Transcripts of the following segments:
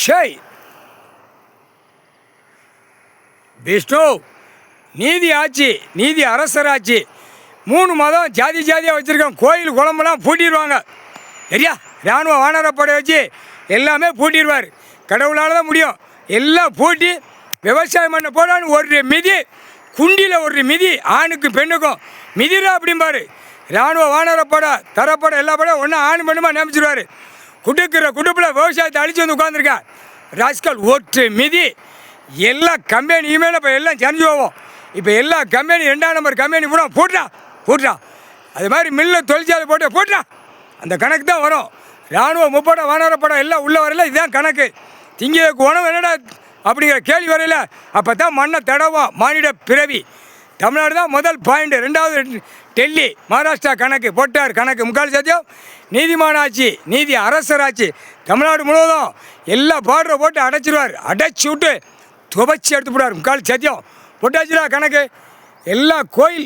Shy Vishnu நீதி ஆட்சி, நீதி அரசராட்சி. 3 மதம் ஜாதி ஜாதியாக வச்சுருக்கோம். கோயில் குழம்புலாம் பூட்டிடுவாங்க. சரியா? இராணுவ வானரப்படை வச்சு எல்லாமே பூட்டிடுவார். கடவுளால் தான் முடியும். எல்லாம் பூட்டி விவசாயம் பண்ண போடான்னு ஒரு மிதி, குண்டியில் ஒரு மிதி, ஆணுக்கும் பெண்ணுக்கும் மிதிரா அப்படிம்பாரு. இராணுவ வானரப்படை தரப்படை எல்லா படம் ஒன்றா ஆண் பெண்ணுமா நியமிச்சிருவார். குடுக்கிற குடுப்பில் விவசாயத்தை அழிச்சு வந்து உட்காந்துருக்கா ராஸ்கல். ஒற்று மிதி எல்லா கம்பெனி இமெயில் இப்போ எல்லாம் செஞ்சு போவோம். இப்போ எல்லா கம்பெனி 2ஆம் நம்பர் கம்பெனி பூரா போட்டுறா. அது மாதிரி மில்ல தொழிற்சாலை போட்டு போட்டுறா. அந்த கணக்கு தான் வரும். இராணுவ முப்படம் வானரப்படம் எல்லாம் உள்ள வரையில இதுதான் கணக்கு. திங்கிறதுக்கு உணவு என்னடா அப்படிங்கிற கேள்வி வரையில அப்போ தான் மண்ணை தடவும். மானிட பிறவி தமிழ்நாடு தான் முதல் பாயிண்ட். 2வது டெல்லி மகாராஷ்டிரா கணக்கு போட்டார். கணக்கு முக்கால் சத்தியம் நீதிமான ஆட்சி, நீதி அரசராட்சி. தமிழ்நாடு முழுவதும் எல்லா பார்டரை போட்டு அடைச்சிடுவார். அடைச்சி விட்டு துவச்சி எடுத்து போடுவார். முக்கால் சத்தியம் போட்டாச்சுடா கணக்கு. எல்லா கோயில்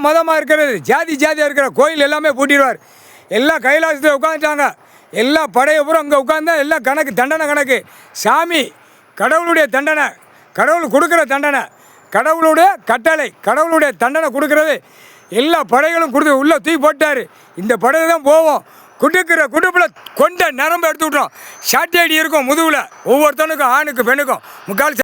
மதமாக இருக்கிறது, ஜாதியாக இருக்கிற கோயில் எல்லாமே பூட்டிடுவார். எல்லாம் கைலாசத்தில் உட்காந்துட்டாங்க. எல்லா படையை பூரா அங்கே உட்காந்தா எல்லாம் கணக்கு, தண்டனை கணக்கு. சாமி கடவுளுடைய தண்டனை, கடவுள் கொடுக்குற தண்டனை, கடவுளுடைய கட்டளை, கடவுளுடைய தண்டனை கொடுக்குறது. எல்லா படைகளும் கொடுத்து உள்ளே தூக்கி போட்டார். இந்த படை தான் போவோம். குடுக்கிற குடுப்பில் கொண்ட நரம்பு எடுத்து விட்றோம். ஷார்ட் ஐடி இருக்கும் முதுகில் ஒவ்வொருத்தனுக்கும், ஆணுக்கு பெண்ணுக்கும் முக்கால்